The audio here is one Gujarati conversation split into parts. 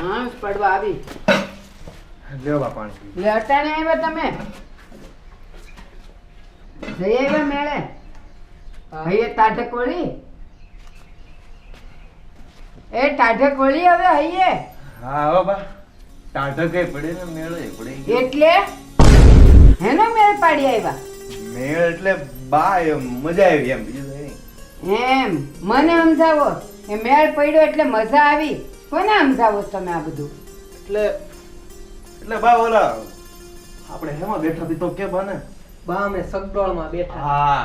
હા પડવા આવી. લ્યો બા પાણી. લે અટાણે આવ્યા તમે? જઈ આવ્યા મેળે? હૈયે ટાઢક વળી? એ ટાઢક વળી હવે હૈયે? હા હો બા. ટાઢકે પડે ને મેળે પડી. એટલે હેનો મેળ પાડી આવ્યા? મેળ એટલે બા એમ મજા આવી એમ બીજું કઈ નહીં. એમ મને સમજાવો એ મેળ પડ્યો એટલે મજા આવી. કોને સમજાવો તમે આ બધું? એટલે બા ઓલા આપણે હેમાં બેઠા હતી તો કે બને. બા અમે સગડોળમાં બેઠા. હા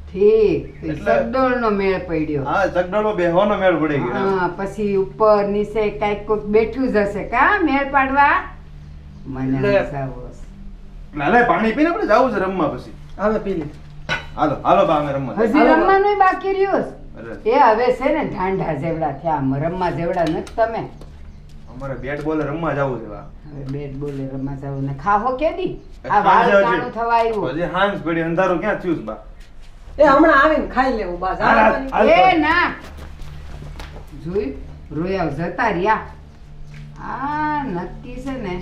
ઠીક એટલે- સગડોળનો મેળ પડ્યો. હા ચકડોળમાં બેહવાનો મેળ પડી ગયો. હા પછી ઉપર નીચે કઈક કોઈક બેઠું જ હશે કા મેળ પાડવા? મને એટલે- સમજાવો. હાલે પાણી પીને આપણે જાવું છે રમવા પછી. અમે પી લીધું. હાલો હાલો બા અમે રમવા જઈએ. હજી રમવાનું બાકી રહ્યું અરે, એ હવે છે ને ઢાંઢા જેવડા થયા રમવા જેવડા નથી તમે. અમારે બેટ બોલ રમવા જાવું છે બા. હવે બેટ બોલે રમવા જાવ ને ખાહો કેદી આ સાંજે વાળ હજી- કાણું થવા આવ્યું. હજી હાંજ પડી અંધારું ક્યાં થયું છે બા? એ હમણાં આવીને ખાઈ લેવું બા. હાલ, હાલ, હાલ. એ ના જોઈ રોયા જતા રહ્યા. આ નક્કી છે ને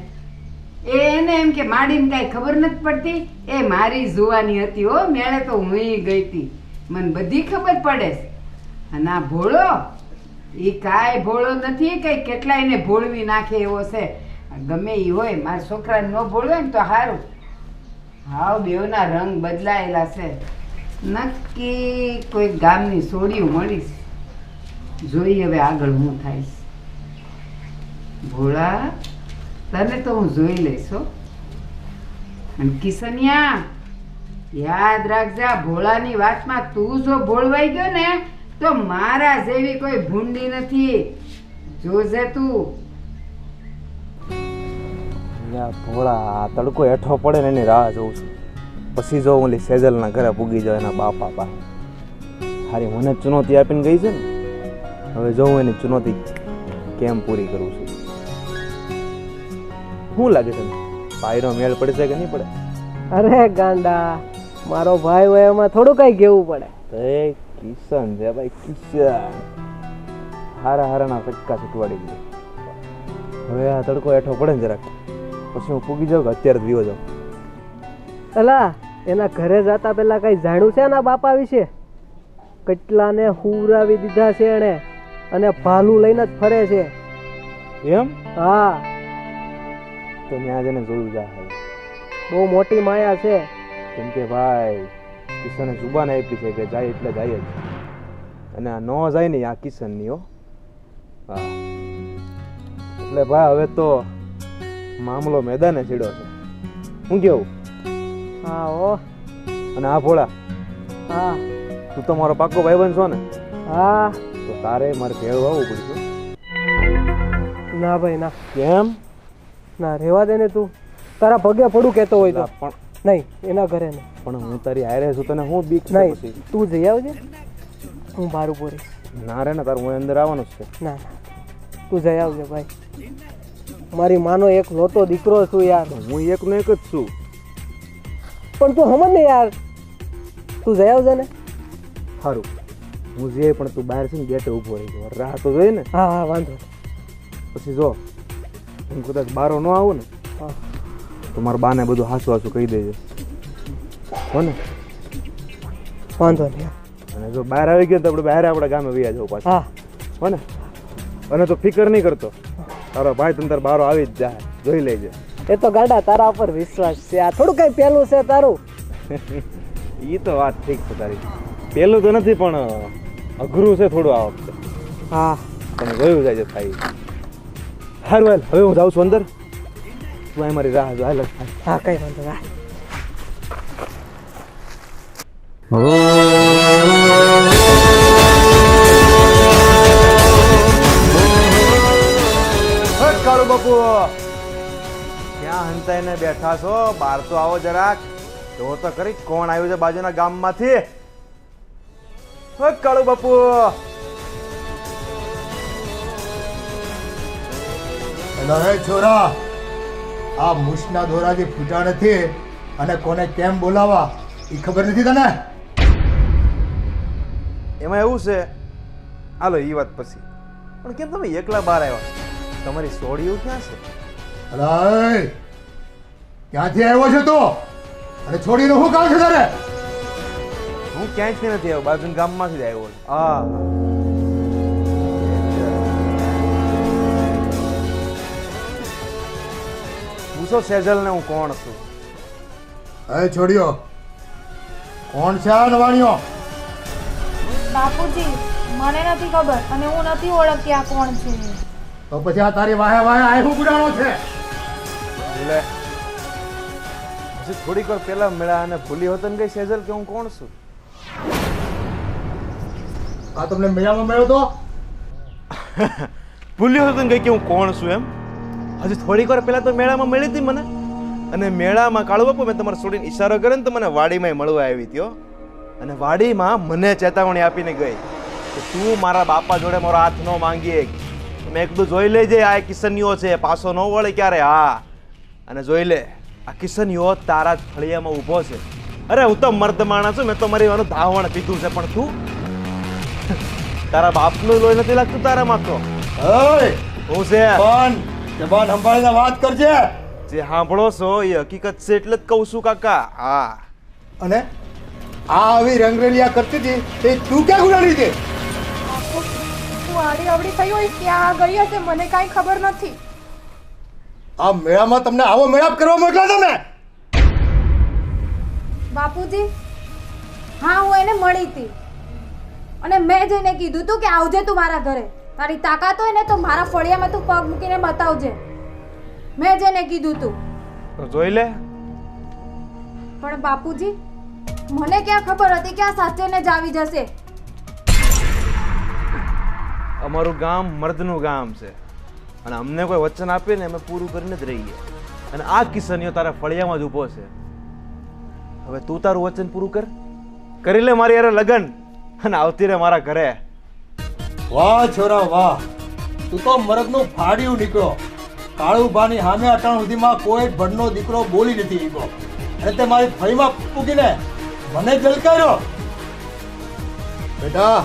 એને એમ કે માડીને કાંઈ ખબર નથી પડતી. એ મારી જુવાની હતી હો મેળે તો હું ગઈ હતી મને બધી ખબર પડે છે. અને આ ભોળો એ કાંઈ ભોળો નથી કઈ કેટલાય ને ભોળવી નાખે એવો છે. ગમે એ હોય મારા છોકરાને ન ભોળવે ને તો સારું. હાવ બેવના રંગ બદલાયેલા છે. નક્કી કોઈ ગામની સોડિયું મળીશ. જોઈએ હવે આગળ હું થાય. ભોળા તને તો હું જોઈ લઈશ હો. અને કિશનિયા યાદ રાખજે આ ભોળાની વાતમાં તું જો ભોળવાઈ ગયો ને તો મારા જેવી કોઈ ભૂંડી નથી. જોજે તું. ભોળા તડકો હેઠો પડે ને એની રાહ જોઉં છું. પછી જો ઓલી સેજલના ઘરે પૂગી જાય એના બાપા પાસે. હારી મને ચુનૌતી આપીને ગઈ છે ને હવે જોઉં એની ચુનૌતી કેમ પૂરી કરું છું. શું લાગે તને ભાઈનો મેળ પડશે કે નહીં પડે? અરે ગાંડા મારો ભાઈ હોય એમાં થોડું કઈ કેવું પડે. એ કિશન છે ભાઈ કિશન. હારા હારાના ફટકા છૂટવાડી દીધો. હવે આ તડકો હેઠો પડે ને જરાક પછી હું પૂગી જાઉં કે અત્યારે જ વિયો જાઉં? અલા એના ઘરે જતા પેલા કઈ જાણ્યું છે એના બાપા વિશે? કેટલાને હુરાવી દીધા છે એને અને ભાલું લઈને જ ફરે છે. એમ હા તો ત્યાં જઈને જોયું જાય. બહુ મોટી માયા છે. કેમ કે ભાઈ કિશને જુબાન આપી છે કે જાય એટલે જાય જ. અને આ ન જાય ને આ કિશનની હો. હા એટલે ભાઈ હવે તો મામલો મેદાને છેડ્યો છે. હું કેવું? હા ઓ અને આ ભોળા હા તું તો મારો પાક્કો ભાઈબંધ છો ને હા. તો તારે મારે ભેળું આવવું પડશે. ના ભાઈ ના કેમ? ના રેવા દે ને તું. તારા પગે પડું કેતો હોય તો. પણ નહીં એના ઘરે નહીં. પણ હું તારી હારે છું તને હું બીક છે નહીં પછી? તું જઈ આવજે હું બહાર ઉભો રહીશ. ના રે ને તારું હું અંદર આવવાનું જ છે. ના ના તું જઈ આવજે ભાઈ. મારી માનો એક લોટો દીકરો છું યાર. હું એકનો એક જ છું. પણ તું સમજ ને યાર. તું જઈ આવજે ને. સારું હું જે પણ તું બહાર છે ને ગેટે ઊભો રહી ગયો રાહ તો જોઈએ ને. હા હા વાંધો નહીં. પછી જો હું કદાચ બારો ન આવું ને હા તો મારા બાને બધું હાસું હાસું કહી દેજે હો ને. વાંધો નહીં. અને જો બહાર આવી ગયો તો આપણે બહાર આપણા ગામે વયા જવું પાછું હા હો ને. અને તો ફિકર નહીં કરતો તારો ભાઈ તને તાર બારો આવી જ જાય જોઈ લેજે. એ તો ગાડા તારા ઉપર વિશ્વાસ છે. આ થોડું કઈ પહેલું છે તારું. એ તો વાત ઠીક છે તારી. પહેલું તો નથી પણ અઘરું છે થોડું આ વખતે. હા તમે જોયું જાય છે થાય. સારું હાલ હવે હું જાઉં છું અંદર. તું અહીં મારી રાહ જો હાલ. હા કઈ વાંધો નહીં. કાળુ બાપુ ક્યાં હંતાઈને બેઠા છો? બહાર તો આવો જરાક. જો તો કરી કોણ આવ્યું છે બાજુના ગામમાંથી. કાળુ બાપુ હેલો હે છોરા, આ મૂછના દોરાથી ફૂટા નથી અને કોને કેમ બોલાવા એ ખબર નથી તને? એમાં એવું છે હાલો એ વાત પછી પણ કેમ તમે એકલા બહાર આવ્યા? તમારી સોડિયું ક્યાં છે? અરે ક્યાંથી આવ્યો છે તું? અને છોડીને શું કામ છે તારે? હું ક્યાંયથી નથી આવ્યો, બાજુના ગામમાંથી જ આવ્યો છું. આ પૂછો સેજલને હું કોણ છું. હવે છોડ્યો કોણ છે આ નવાણીઓ? બાપુજી મને નથી ખબર અને હું નથી ઓળખતી આ કોણ છે. તો પછી આ તારી વાહે વાહે આ શું ગુડાણો છે? બોલે હજી થોડીક વાર પહેલા મળ્યા અને ભૂલી હોત ને કઈ સેજલ કે હું કોણ છું. આ તમને મેળામાં મળ્યો તો? ભૂલ્યો હતો ને કઈ કે હું કોણ છું એમ. હજી થોડીક વાર પહેલા તો મેળામાં મળી હતી મને, અને મેળામાં કાળુ બાપુ મેં તમારે છોડીને ઈશારો કર્યો ને તો મને વાડીમાં મળવા આવી હતી હો. અને વાડીમાં મને ચેતવણી આપીને ગઈ કે તું મારા બાપા જોડે મારો હાથ ન માંગીએ. મેં એકદું જોઈ લેજે, આ કિશનીઓ છે, પાછો ન વળે ક્યારે. હા, અને જોઈ લે આ કિશનીઓ તારા જ ફળિયામાં ઊભો છે. અરે હું તો મર્દ માણસ છું, મેં તો મારી વાનું ધાવણ પીધું છે, પણ તું તારા બાપનું લોહી નથી લાગતું તારામાં તો. ઓય હું છે પણ જબાન સંભાળીને વાત કરજે. જે સાંભળો છો એ હકીકત છે એટલે જ કહું છું કાકા. હા, અને આ આવી રંગરેલિયા કરતી હતી તે તું ક્યાં ગુડાડી હતી? બાપુ હું આડી અવડી થઈ હોય ત્યાં ગઈ હશે, મને કાંઈ ખબર નથી. આ મેળામાં તમને આવો મેળાપ કરવા મોકલા તમે? બાપુજી હા હું એને મળી હતી અને મેં જઈને કીધું તું કે આવજે તું મારા ઘરે. તારી તાકાત હોય ને તો મારા ફળિયામાં તું પગ મૂકીને બતાવજે. મેં જઈને કીધું તું. તો જોઈ લે. પણ બાપુજી મને ક્યાં ખબર હતી કે આ સાચેને જ આવી જશે. અમારું ગામ મર્દનું ગામ છે અને અમને કોઈ વચન આપે ને અમે પૂરું કરીને જ રહીએ. અને આ કિશનીઓ તારા ફળિયામાં જ ઊભો છે. હવે તું તારું વચન પૂરું કરી લે મારી યાર લગન, અને આવતી રે મારા ઘરે. વાહ છોરા વાહ, તું તો મરદનું ફાડ્યું નીકળ્યો. કાળુભાની સામે અટાણ સુધીમાં કોઈ ભણનો દીકરો બોલી નથી શક્યો, અને તે મારી ફળીમાં પૂગીને મને જલકાર્યો. બેટા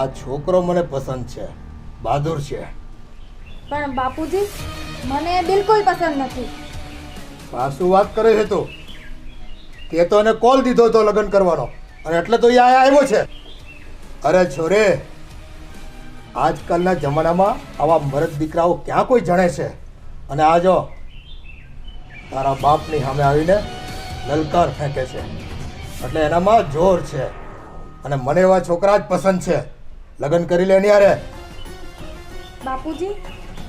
આ છોકરો મને પસંદ છે, બહાદુર છે. પણ બાપુજી મને એ બિલકુલ પસંદ નથી. પાછું વાત કરે છે તું? તે તો એને કોલ દીધો હતો લગ્ન કરવાનો, અને એટલે તો એ આવ્યો છે. અરે છોરે, આજકાલના જમાનામાં આવા મરદ દીકરાઓ ક્યાં કોઈ જણે છે? અને આ જો તારા બાપની સામે આવીને લલકાર ફેંકે છે, એટલે એનામાં જોર છે. અને મને એવા છોકરા જ પસંદ છે. લગ્ન કરી લે ને યારે. બાપુજી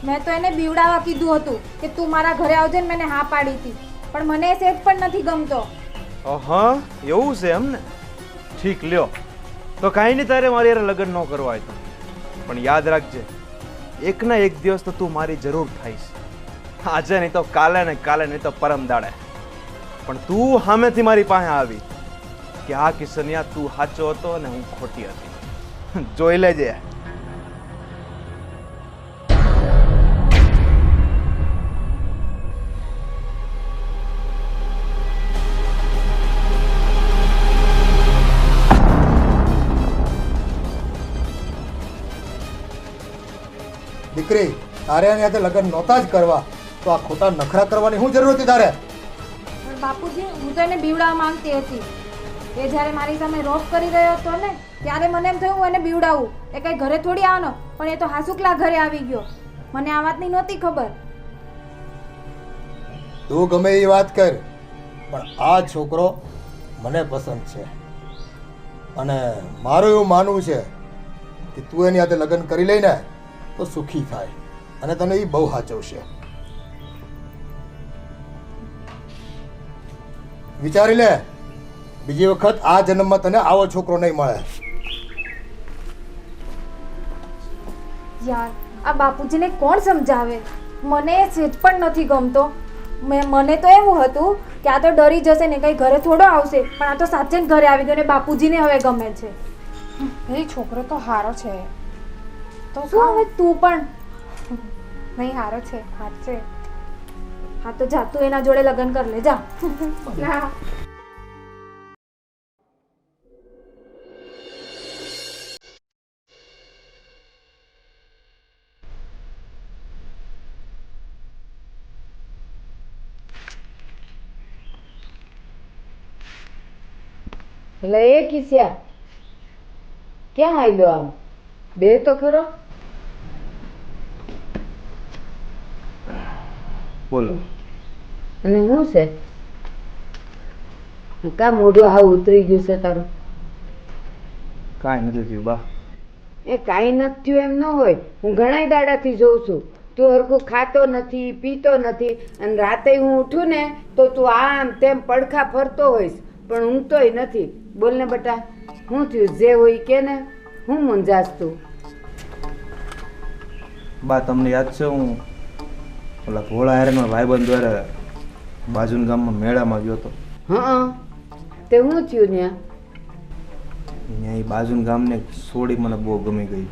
મેં તો એને બીવડાવવા કીધું હતું કે તું મારા ઘરે આવજે ને, મેં હા પાડી હતી, પણ મને એ સેજ પણ નથી ગમતો. હા એવું છે એમ ને? ઠીક લ્યો, તો કાંઈ નહીં, તારે મારી યાર લગ્ન ન કરવા હોય તો. પણ યાદ રાખજે, એક ના એક દિવસ તો તું મારી જરૂર થઈશ. આજે નહીં તો કાલે, ને કાલે નહીં તો પરમ દાડે. પણ તું સામેથી મારી પાસે આવી કે આ કિશનિયા તું સાચો હતો અને હું ખોટી હતી. જોઈ લેજે. દીકરી, તારે એની સાથે લગ્ન નહોતા જ કરવા તો આ ખોટા નખરા કરવાની શું જરૂર હતી તારે? પણ બાપુજી હું તો એને બીવડાવવા માંગતી હતી. એ જ્યારે મારી સામે રોપ કરી રહ્યો હતો ને ત્યારે મને એમ થયું હું એને બીવડાવું. એ કઈ ઘરે થોડી આવવાનો, પણ એ તો હાસુકલા ઘરે આવી ગયો. મને આ વાતની નહોતી ખબર. તું ગમે એ વાત કર, પણ આ છોકરો મને પસંદ છે. અને મારું એવું માનવું છે કે તું એની સાથે લગ્ન કરી લઈને તો સુખી થાય, અને તને એ બહુ સાચવશે. વિચારી લે, બીજી વખત આ જન્મમાં તને આવો છોકરો નહીં મળે. યાર આ બાપુજીને કોણ સમજાવે? મને એ સેજ પણ નથી ગમતો. મને તો એવું હતું કે આ તો ડરી જશે ને, કઈ ઘરે થોડો આવશે, પણ આ તો સાચે જ ઘરે આવી ગયો ને બાપુજીને હવે ગમે છે. એ છોકરો તો હારો છે. તો શું હવે તું પણ? નહીં હારો છે, વાત છે. હા તો જા, તું એના જોડે લગ્ન કર લે, જા. ના એટલે એ કિસ્યા ક્યાં આવેલો આમ બે તો ખરો. બોલો. અને શું છે કા મોઢું હાવ ઉતરી ગયું છે તારું? કાંઈ નથી થયું બા. એ કાંઈ નથી થયું એમ ન હોય. હું ઘણા દાડાથી જોઉં છું તું હરખું ખાતો નથી પીતો નથી અને રાતે હું ઉઠું ને તો તું આમ તેમ પડખા ફરતો હોઈશ પણ ઊંઘતોય નથી. બોલ ને બટા શું થયું? જે હોય કે ને હું મૂંઝાશ તું? બા તમને યાદ છે હું ઓલા ભોળા હેરનો ભાઈબંધ દ્વારા બાજુના ગામમાં મેળામાં ગયો હતો. હા તે શું થયું ત્યાં? અહીંયા એ બાજુના ગામને છોડી મને બહુ ગમી ગઈ.